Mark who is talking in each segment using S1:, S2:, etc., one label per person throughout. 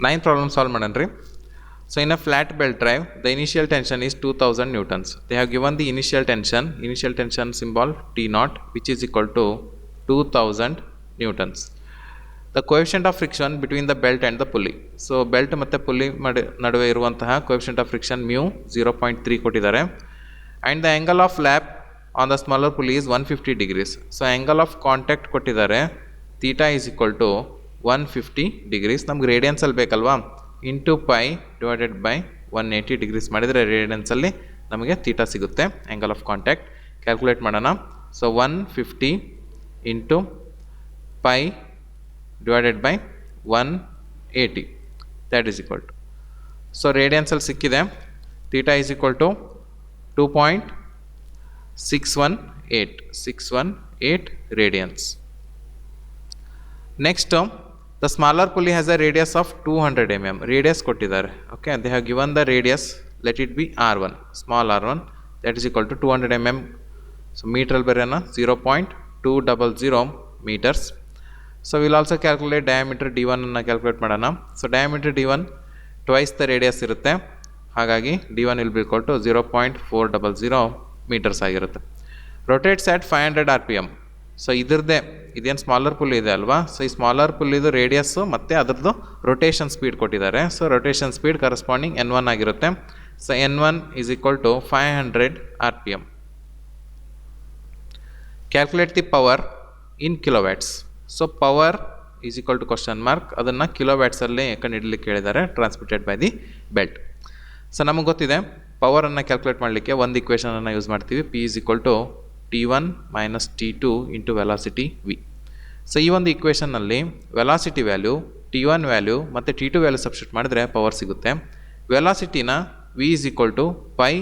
S1: 9th problem solve ಮಾಡನ್ರಿ. So in a flat belt drive, the initial tension is 2000 newtons. They have given the initial tension symbol T naught, which is equal to 2000 newtons. The coefficient of friction between the belt and the pulley. So belt ಮತ್ತೆ pulley ನಡುವೆ ಇರುವಂತಹ coefficient of friction mu 0.3 ಕೊಟ್ಟಿದ್ದಾರೆ. And the angle of flap on the smaller pulley is 150 degrees. So angle of contact ಕೊಟ್ಟಿದ್ದಾರೆ theta is equal to 150 degrees. ನಮ್ಗೆ radians ಅಲ್ಲಿ ಬೇಕಲ್ವಾ, into pi divided by 180 degrees ಮಾಡಿದರೆ ರೇಡಿಯನ್ಸಲ್ಲಿ ನಮಗೆ ಥೀಟಾ ಸಿಗುತ್ತೆ. Angle of contact calculate ಮಾಡೋಣ. So 150 into pi divided by 180 that is equal to, so ರೇಡಿಯನ್ಸಲ್ಲಿ ಸಿಕ್ಕಿದೆ theta is equal to 2.618 radians. Next the smaller pulley has a radius of 200 mm. Radius ಕೊಟ್ಟಿದ್ದಾರೆ. Okay, they have given the radius, let it be r1, small r1, that is equal to 200 mm. So meter ಅಲ್ಲಿ ಬರೆಯೋಣ 0.200 meters. So we'll also calculate diameter d1 ಅನ್ನು calculate ಮಾಡೋಣ. So diameter d1 twice the radius ಇರುತ್ತೆ, ಹಾಗಾಗಿ d1 will be equal to 0.400 meters ಆಗಿರುತ್ತೆ. Rotates at 500 rpm. So ಇದೇನು smaller pulley ಇದೆ ಅಲ್ವಾ, ಸೊ ಈ ಸ್ಮಾಲರ್ ಪುಲ್ಲಿದು ರೇಡಿಯಸ್ಸು ಮತ್ತು ಅದರದ್ದು ರೊಟೇಷನ್ ಸ್ಪೀಡ್ ಕೊಟ್ಟಿದ್ದಾರೆ. So rotation speed corresponding n1 ಆಗಿರುತ್ತೆ. So n1 is equal to 500 rpm. Calculate the power in kilowatts. So power is equal to question mark, ಅದನ್ನು ಕಿಲೋವ್ಯಾಟ್ಸಲ್ಲಿ ಕಂಡುಹಿಡಲಿಕ್ಕೆ ಹೇಳಿದ್ದಾರೆ, transmitted by the belt. So ನಮಗೆ ಗೊತ್ತಿದೆ ಪವರನ್ನು ಕ್ಯಾಲ್ಕುಲೇಟ್ ಮಾಡಲಿಕ್ಕೆ ಒಂದು ಇಕ್ವೇಷನನ್ನು ಯೂಸ್ ಮಾಡ್ತೀವಿ, P is equal to T1 minus T2 into velocity V. So ಈ ಒಂದು ಇಕ್ವೇಷನ್ನಲ್ಲಿ ವೆಲಾಸಿಟಿ ವ್ಯಾಲ್ಯೂ, T1 ವ್ಯಾಲ್ಯೂ ಮತ್ತು T2 ವ್ಯಾಲ್ಯೂ ಸಬ್ಸ್ಟಿಟ್ಯೂಟ್ ಮಾಡಿದ್ರೆ ಪವರ್ ಸಿಗುತ್ತೆ. ವೆಲಾಸಿಟಿನ V is equal to pi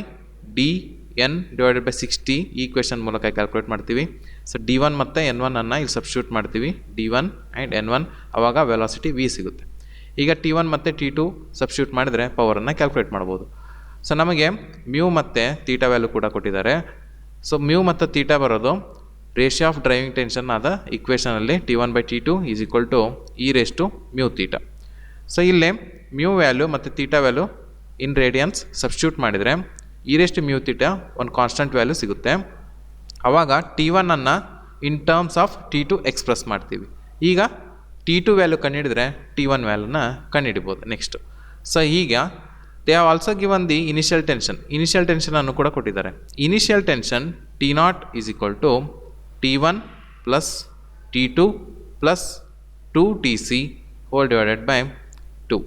S1: dN divided by 60 ಈ ಇಕ್ವೇಷನ್ ಮೂಲಕ ಕ್ಯಾಲ್ಕುಲೇಟ್ ಮಾಡ್ತೀವಿ. ಸೊ D1 ಮತ್ತು N1 ಅನ್ನು ಇಲ್ಲಿ ಸಬ್ಸ್ಟಿಟ್ಯೂಟ್ ಮಾಡ್ತೀವಿ, D1 ಆ್ಯಂಡ್ N1, ಆವಾಗ ವೆಲಾಸಿಟಿ V ಸಿಗುತ್ತೆ. ಈಗ T1 ಮತ್ತು T2 ಸಬ್ಸ್ಟಿಟ್ಯೂಟ್ ಮಾಡಿದರೆ ಪವರನ್ನು ಕ್ಯಾಲ್ಕುಲೇಟ್ ಮಾಡ್ಬೋದು. ಸೊ ನಮಗೆ ಮ್ಯೂ ಮತ್ತು ತೀಟಾ ವ್ಯಾಲ್ಯೂ ಕೂಡ ಕೊಟ್ಟಿದ್ದಾರೆ. ಸೊ ಮ್ಯೂ ಮತ್ತು ತೀಟಾ ಬರೋದು ರೇಷಿಯೋ ಆಫ್ ಡ್ರೈವಿಂಗ್ ಟೆನ್ಷನ್ ಆದ ಇಕ್ವೇಷನಲ್ಲಿ T1/T2 is equal to e⁻μ theta. So ಇಲ್ಲೇ ಮ್ಯೂ ವ್ಯಾಲ್ಯೂ ಮತ್ತು theta value in radians substitute ಮಾಡಿದರೆ e⁻μ ತೀಟಾ ಒಂದು ಕಾನ್ಸ್ಟೆಂಟ್ ವ್ಯಾಲ್ಯೂ ಸಿಗುತ್ತೆ. ಆವಾಗ T1 ಅನ್ನು in terms of T2 express ಮಾಡ್ತೀವಿ. ಈಗ T2 ವ್ಯಾಲ್ಯೂ ಕಂಡುಹಿಡಿದ್ರೆ T1 ವ್ಯಾಲ್ಯೂನ ಕಂಡುಹಿಡಿಬೋದು ನೆಕ್ಸ್ಟ್. ಸೊ ಈಗ they have also given the initial tension ಅನ್ನು ಕೂಡ ಕೊಟ್ಟಿದ್ದಾರೆ. Initial tension T0 is equal to T1 plus T2 plus 2Tc whole divided by 2.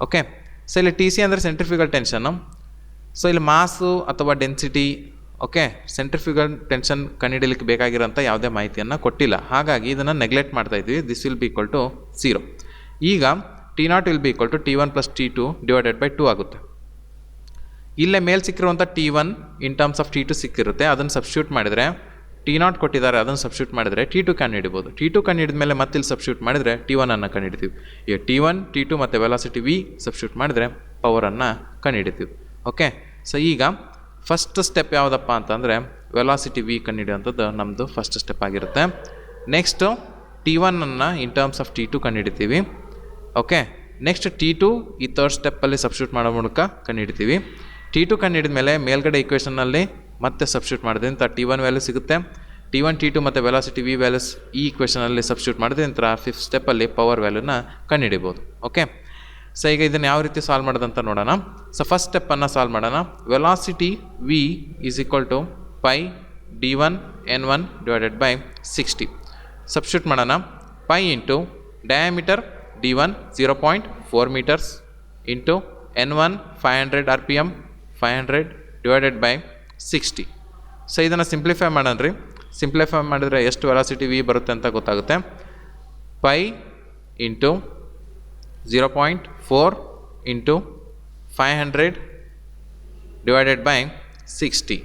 S1: Okay, so ಇಲ್ಲಿ Tc ಅಂದರೆ ಸೆಂಟ್ರಿಫ್ಯೂಗಲ್ ಟೆನ್ಷನ್ನು. ಸೊ ಇಲ್ಲಿ ಮಾಸು ಅಥವಾ ಡೆನ್ಸಿಟಿ, ಓಕೆ, ಸೆಂಟ್ರಿಫ್ಯೂಗಲ್ ಟೆನ್ಷನ್ ಕಂಡುಹಿಡಲಿಕ್ಕೆ ಬೇಕಾಗಿರೋಂಥ ಯಾವುದೇ ಮಾಹಿತಿಯನ್ನು ಕೊಟ್ಟಿಲ್ಲ, ಹಾಗಾಗಿ ಇದನ್ನು ನೆಗ್ಲೆಕ್ಟ್ ಮಾಡ್ತಾ ಇದ್ದೀವಿ. This will be equal to 0. ಈಗ T0 will be equal to T1 plus T2 divided by 2 ಆಗುತ್ತೆ. ಇಲ್ಲೇ ಮೇಲೆ ಸಿಕ್ಕಿರುವಂಥ T1 in terms of T2 ಸಿಕ್ಕಿರುತ್ತೆ, ಅದನ್ನು ಸಬ್ಸ್ಟಿಟ್ಯೂಟ್ ಮಾಡಿದರೆ T0 ಕೊಟ್ಟಿದ್ದಾರೆ, ಅದನ್ನು ಸಬ್ಸ್ಟಿಟ್ಯೂಟ್ ಮಾಡಿದರೆ T2 ಕಂಡುಹಿಡಿಬೋದು. T2 ಕಂಡುಹಿಡಿದ ಮೇಲೆ ಮತ್ತೆ ಇಲ್ಲಿ ಸಬ್ಸ್ಟಿಟ್ಯೂಟ್ ಮಾಡಿದರೆ T1 ಅನ್ನು ಕಂಡುಹಿಡಿತೀವಿ. ಈಗ T1, T2 ಮತ್ತು ವೆಲಾಸಿಟಿ V ಸಬ್ಸ್ಟಿಟ್ಯೂಟ್ ಮಾಡಿದರೆ ಪವರನ್ನು ಕಂಡುಹಿಡಿತೀವಿ. ಓಕೆ, ಸೊ ಈಗ ಫಸ್ಟ್ ಸ್ಟೆಪ್ ಯಾವುದಪ್ಪ ಅಂತಂದರೆ ವೆಲಾಸಿಟಿ V ಕಂಡುಹಿಡಿಯುವಂಥದ್ದು ನಮ್ಮದು ಫಸ್ಟ್ ಸ್ಟೆಪ್ ಆಗಿರುತ್ತೆ. ನೆಕ್ಸ್ಟು T1 ಅನ್ನು ಇನ್ ಟರ್ಮ್ಸ್ ಆಫ್ T2 ಕಂಡುಹಿಡಿತೀವಿ. ಓಕೆ, ನೆಕ್ಸ್ಟ್ T2 ಈ ಥರ್ಡ್ ಸ್ಟೆಪ್ಪಲ್ಲಿ ಸಬ್ಸ್ಟಿಟ್ಯೂಟ್ ಮಾಡೋ ಮೂಲಕ ಕಂಡುಹಿಡ್ತೀವಿ. T2 ಕಂಡುಹಿಡಿದ ಮೇಲೆ ಮೇಲ್ಗಡೆ ಇಕ್ವೇಷನ್ನಲ್ಲಿ ಮತ್ತೆ ಸಬ್ಸ್ಟಿಟ್ಯೂಟ್ ಮಾಡಿದ್ರಿಂದ T1 ವ್ಯಾಲ್ಯೂ ಸಿಗುತ್ತೆ. T1, T2 ಮತ್ತು ವೆಲಾಸಿಟಿ V ವ್ಯಾಲ್ಯೂಸ್ ಈ ಇಕ್ವೇಷನಲ್ಲಿ ಸಬ್ಸ್ಟಿಟ್ಯೂಟ್ ಮಾಡಿದ್ರಿಂದ ಫಿಫ್ತ್ ಸ್ಟೆಪ್ಪಲ್ಲಿ ಪವರ್ ವ್ಯಾಲ್ಯೂನ ಕಂಡುಹಿಡಿಬೋದು. ಓಕೆ, ಸೊ ಈಗ ಇದನ್ನು ಯಾವ ರೀತಿ ಸಾಲ್ವ್ ಮಾಡೋದಂತ ನೋಡೋಣ. ಸೊ ಫಸ್ಟ್ ಸ್ಟೆಪ್ಪನ್ನು ಸಾಲ್ವ್ ಮಾಡೋಣ. Velocity V is equal to pi d1 n1 divided by 60 substitute ಮಾಡೋಣ. Pi into diameter d1 0.4 meters into n1 500 rpm 500 divided by 60. So ಇದನ್ನು ಸಿಂಪ್ಲಿಫೈ ಮಾಡೋಣ ರೀ. ಸಿಂಪ್ಲಿಫೈ ಮಾಡಿದರೆ ಎಷ್ಟು ವೆಲಾಸಿಟಿ V ಬರುತ್ತೆ ಅಂತ ಗೊತ್ತಾಗುತ್ತೆ. Pi into 0.4 into 500 divided by 60.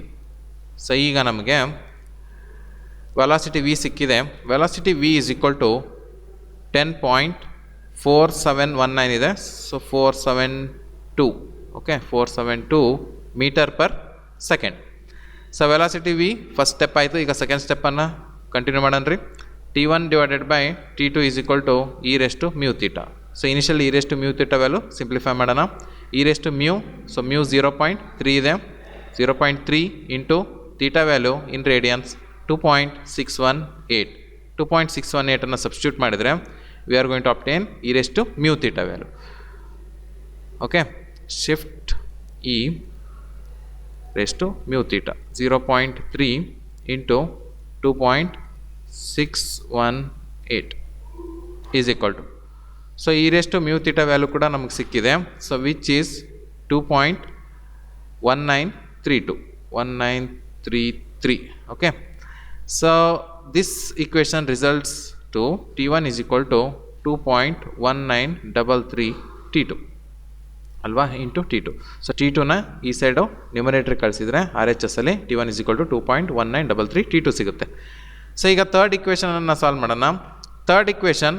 S1: So ಈಗ ನಮಗೆ ವೆಲಾಸಿಟಿ V ಸಿಕ್ಕಿದೆ. Velocity V is equal to 10.4719 ಇದೆ. So 472, okay, 472 meter per second. So velocity V first step ಆಯಿತು. ಈಗ ಸೆಕೆಂಡ್ ಸ್ಟೆಪ್ಪನ್ನು ಕಂಟಿನ್ಯೂ ಮಾಡೋಣ ರೀ. T1 divided by T2 is equal to e⁻μ theta. So initial e raise to mu theta value simplify ಮಾಡೋಣ. E raise to mu, so mu 0.3 ಇದೆ, 0.3 into theta value in radians 2.618. 2.618 substitute ಮಾಡಿದರೆ we are going to obtain e raise to mu theta value. Okay, shift e raise to mu theta 0.3 into 2.618 is equal to, so e raise to mu theta value ಕೂಡ ನಮಗೆ ಸಿಕ್ಕಿದೆ. So which is 2.1933. Okay, so this equation results to T1 is equal to 2.1933 T2 ಅಲ್ವಾ, into T2. So T2ನ ಈ side ನ್ಯೂಮರೇಟ್ರಿಗೆ ಕಳಿಸಿದರೆ RHS ಅಲ್ಲಿ T1 is equal to 2.1933 T2 ಸಿಗುತ್ತೆ. So ಈಗ third ಇಕ್ವೇಷನನ್ನು ಸಾಲ್ವ್ ಮಾಡೋಣ. Third equation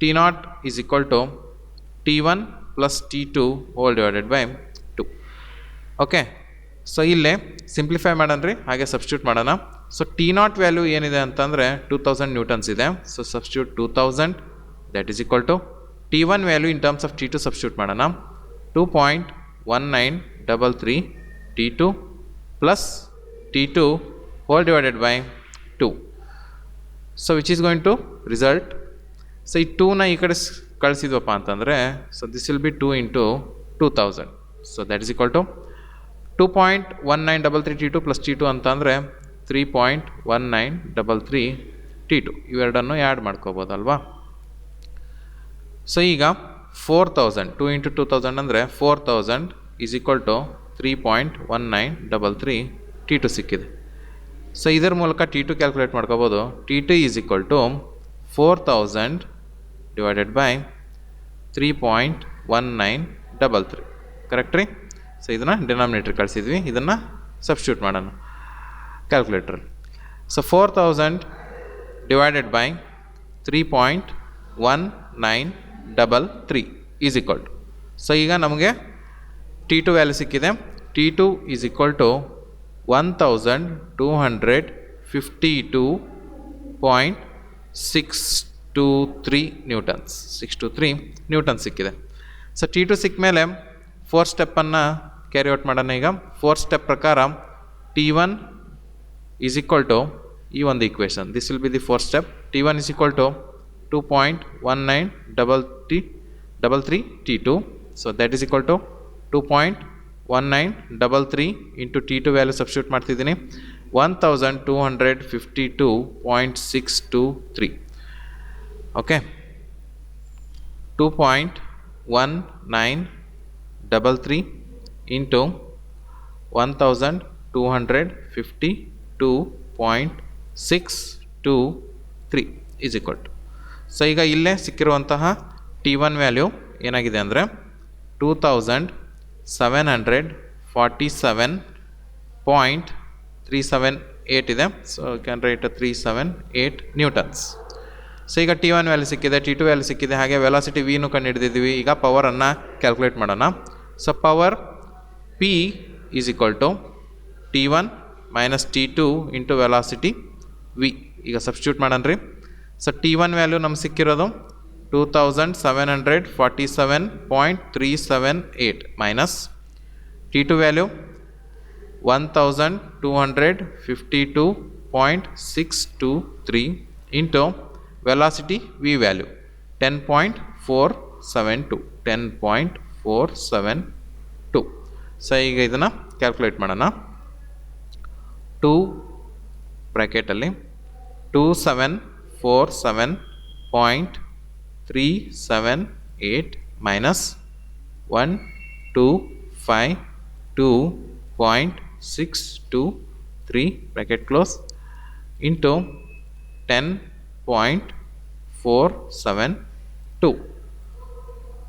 S1: T0 is equal to T1 plus T2 whole divided by 2. Okay, so ಇಲ್ಲೇ simplify ಮಾಡೋಣ, ಹಾಗೆ ಸಬ್ಸ್ಟಿಟ್ಯೂಟ್ ಮಾಡೋಣ. ಸೊ T0 ವ್ಯಾಲ್ಯೂ ಏನಿದೆ ಅಂತಂದರೆ 2000 ನ್ಯೂಟನ್ಸ್ ಇದೆ. So substitute 2000 that is equal to T1 value in terms of T2 substitute ಮಾಡೋಣ. 2.1933 T2 plus T2 whole divided by 2. So which is going to result, so ಈ 2ನ ಈ ಕಡೆ ಕಳಿಸಿದ್ವಪ್ಪ ಅಂತಂದರೆ, so this will be 2 into 2000. So that is equal to 2.1933 T2 plus T2 ಅಂತಂದರೆ 3.1933 T2. ಇವೆರಡನ್ನು add ಮಾಡ್ಕೋಬೋದಲ್ವಾ. So ಈಗ 4000, 2 ಇಂಟು 2000 ಅಂದರೆ 4000 ಈಸ್ ಈಕ್ವಲ್ ಟು 3.1933 T2 ಸಿಕ್ಕಿದೆ. ಸೊ ಇದರ ಮೂಲಕ T2 ಕ್ಯಾಲ್ಕುಲೇಟ್ ಮಾಡ್ಕೋಬೋದು. T2 is equal to 4000 divided by 3.1933. Correct ರೀ. So ಇದನ್ನು ಡಿನಾಮಿನೇಟ್ರ್ ಕಳಿಸಿದ್ವಿ, ಇದನ್ನು ಸಬ್ಸ್ಟಿಟ್ಯೂಟ್ ಮಾಡೋಣ ಕ್ಯಾಲ್ಕುಲೇಟ್ರಲ್ಲಿ. So 4000 divided by 3.1933 is equal to, so ಈಗ ನಮಗೆ T2 ವ್ಯಾಲ್ಯೂ ಸಿಕ್ಕಿದೆ. T2 is equal to 1252.623 newtons, 623 newtons ಸಿಕ್ಕಿದೆ. ಸೊ T2 ಸಿಕ್ಕ ಮೇಲೆ ಫೋರ್ತ್ ಸ್ಟೆಪ್ಪನ್ನು ಕ್ಯಾರಿ ಔಟ್ ಮಾಡೋಣ. ಈಗ ಫೋರ್ತ್ ಸ್ಟೆಪ್ ಪ್ರಕಾರ T1 ಈಸ್ ಈಕ್ವಲ್ ಟು ಈ ಒಂದು equation, this will be the fourth step. T1 is equal to 2.1933 T2. So that is equal to 2.1933 into T2 value substitute ಮಾಡ್ತಿದ್ದೀನಿ, 1252.623. Okay, 2.1933 into 1252.623 is equal to, so ಈಗ ಇಲ್ಲೇ ಸಿಕ್ಕಿರುವಂತಹ T1 value ಏನಾಗಿದೆ ಅಂದರೆ 2747.378 ಇದೆ. So can write 378 newtons. So ಈಗ T1 value ಸಿಕ್ಕಿದೆ, T2 value ಸಿಕ್ಕಿದೆ, ಹಾಗೆ ವೆಲಾಸಿಟಿ ವಿನೂ ಕಂಡು ಹಿಡಿದಿದ್ದೀವಿ. ಈಗ ಪವರನ್ನು ಕ್ಯಾಲ್ಕುಲೇಟ್ ಮಾಡೋಣ. So power P is equal to T1 minus T2 into velocity V. ಈಗ ಸಬ್ಸ್ಟಿಟ್ಯೂಟ್ ಮಾಡೋಣ ರೀ. ಸೊ T1 ವ್ಯಾಲ್ಯೂ ನಮ್ಗೆ ಸಿಕ್ಕಿರೋದು 2747.378 minus T2 value 1252.623 into velocity V value 10.472. So ಈಗ ಇದನ್ನು ಕ್ಯಾಲ್ಕುಲೇಟ್ ಮಾಡೋಣ. 2 ಬ್ರ್ಯಾಕೆಟಲ್ಲಿ 2747.378 minus 1252.623 bracket close into 10.472.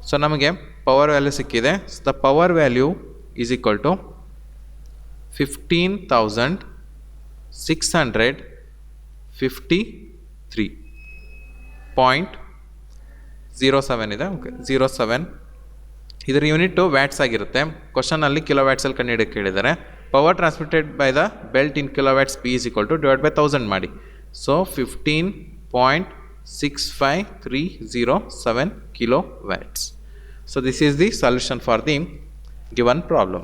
S1: So ನಮಗೆ ಪವರ್ ವ್ಯಾಲ್ಯೂ ಸಿಕ್ಕಿದೆ. The power value is equal to 15,653.07 ಇದೆ. ಓಕೆ, 07 ಇದರ ಯೂನಿಟ್ಟು ವ್ಯಾಟ್ಸ್ ಆಗಿರುತ್ತೆ. ಕ್ವಶನಲ್ಲಿ ಕಿಲೋ ವ್ಯಾಟ್ಸಲ್ಲಿ ಕಂಡುಹಿಡಿಯೋಕ್ಕೆ ಕೇಳಿದ್ದಾರೆ. Power transmitted by the belt in kilo watts P is equal to divide by 1000 ಮಾಡಿ. So 15.65307 kilowatts. So this is the solution for the given problem.